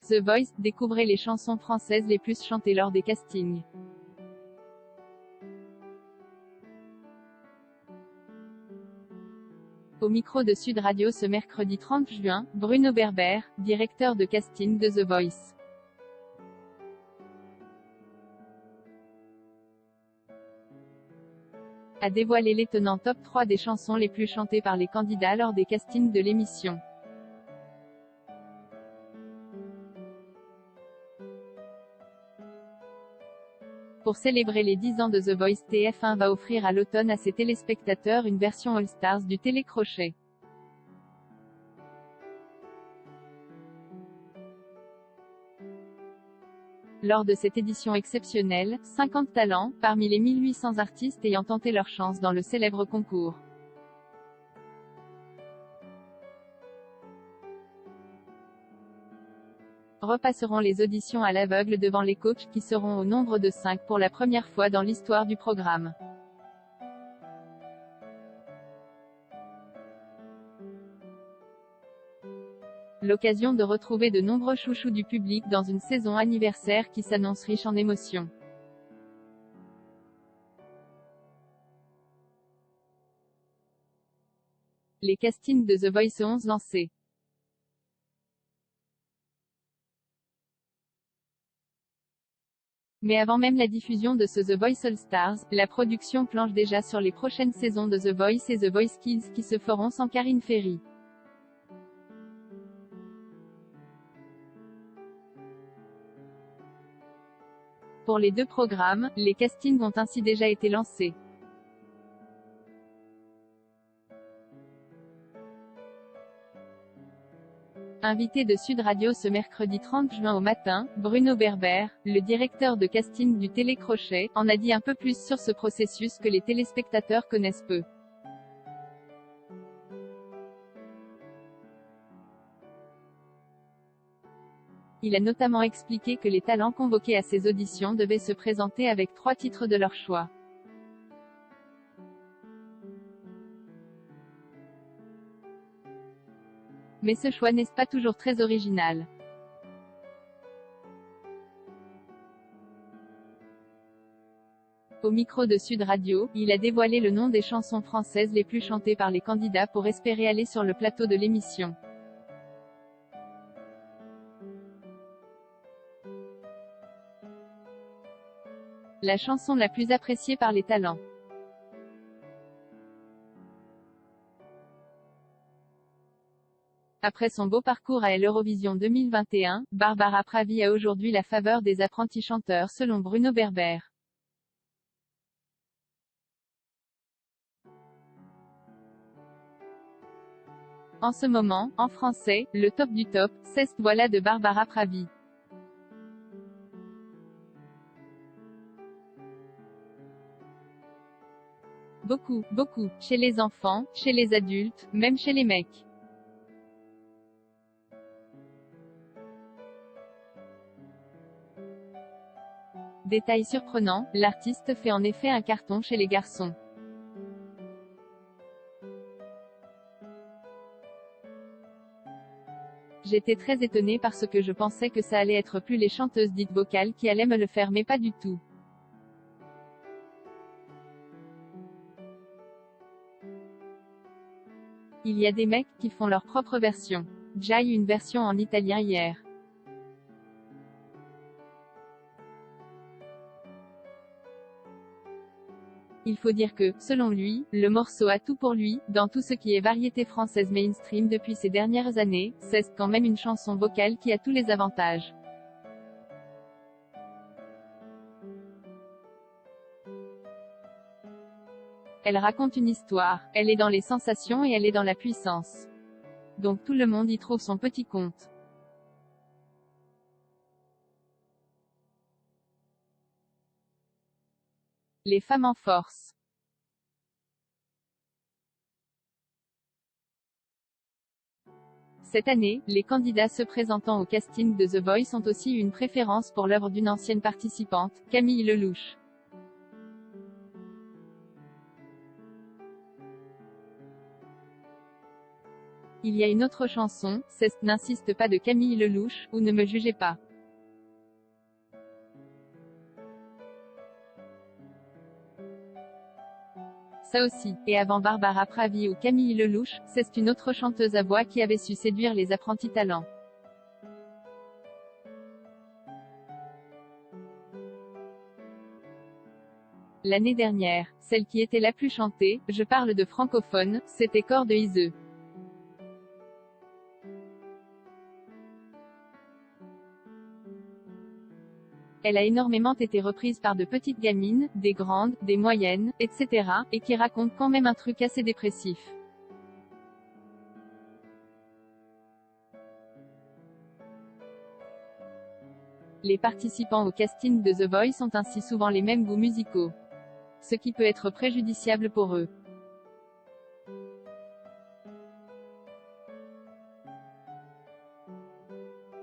The Voice, découvrez les chansons françaises les plus chantées lors des castings. Au micro de Sud Radio ce mercredi 30 juin, Bruno Berber, directeur de casting de The Voice, a dévoilé l'étonnant top 3 des chansons les plus chantées par les candidats lors des castings de l'émission. Pour célébrer les 10 ans de The Voice, TF1 va offrir à l'automne à ses téléspectateurs une version All Stars du télécrochet. Lors de cette édition exceptionnelle, 50 talents, parmi les 1800 artistes ayant tenté leur chance dans le célèbre concours, repasseront les auditions à l'aveugle devant les coachs, qui seront au nombre de 5 pour la première fois dans l'histoire du programme. L'occasion de retrouver de nombreux chouchous du public dans une saison anniversaire qui s'annonce riche en émotions. Les castings de The Voice 11 lancés. Mais avant même la diffusion de ce The Voice All Stars, la production planche déjà sur les prochaines saisons de The Voice et The Voice Kids qui se feront sans Karine Ferry. Pour les deux programmes, les castings ont ainsi déjà été lancés. Invité de Sud Radio ce mercredi 30 juin au matin, Bruno Berber, le directeur de casting du télécrochet, en a dit un peu plus sur ce processus que les téléspectateurs connaissent peu. Il a notamment expliqué que les talents convoqués à ces auditions devaient se présenter avec 3 titres de leur choix. Mais ce choix n'est pas toujours très original. Au micro de Sud Radio, il a dévoilé le nom des chansons françaises les plus chantées par les candidats pour espérer aller sur le plateau de l'émission. La chanson la plus appréciée par les talents. Après son beau parcours à l'Eurovision 2021, Barbara Pravi a aujourd'hui la faveur des apprentis chanteurs selon Bruno Berber. En ce moment, en français, le top du top, c'est Voilà de Barbara Pravi. Beaucoup, beaucoup, chez les enfants, chez les adultes, même chez les mecs. Détail surprenant, l'artiste fait en effet un carton chez les garçons. J'étais très étonnée parce que je pensais que ça allait être plus les chanteuses dites vocales qui allaient me le faire, mais pas du tout. Il y a des mecs qui font leur propre version. J'ai eu une version en italien hier. Il faut dire que, selon lui, le morceau a tout pour lui, dans tout ce qui est variété française mainstream depuis ces dernières années, c'est quand même une chanson vocale qui a tous les avantages. Elle raconte une histoire, elle est dans les sensations et elle est dans la puissance. Donc tout le monde y trouve son petit compte. Les femmes en force. Cette année, les candidats se présentant au casting de The Voice ont aussi eu une préférence pour l'œuvre d'une ancienne participante, Camille Lelouch. Il y a une autre chanson, c'est N'insiste pas de Camille Lelouch, ou Ne me jugez pas. Ça aussi. Et avant Barbara Pravi ou Camille Lelouch, c'est une autre chanteuse à voix qui avait su séduire les apprentis talents. L'année dernière, celle qui était la plus chantée, je parle de francophone, c'était Cor de Iseux. Elle a énormément été reprise par de petites gamines, des grandes, des moyennes, etc., et qui raconte quand même un truc assez dépressif. Les participants au casting de The Voice ont ainsi souvent les mêmes goûts musicaux, ce qui peut être préjudiciable pour eux.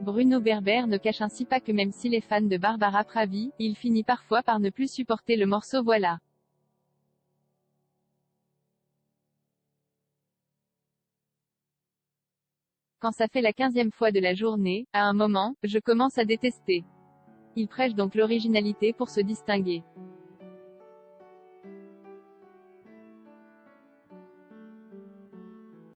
Bruno Berber ne cache ainsi pas que même s'il est fan de Barbara Pravi, il finit parfois par ne plus supporter le morceau Voilà. Quand ça fait la 15e fois de la journée, à un moment, je commence à détester. Il prêche donc l'originalité pour se distinguer.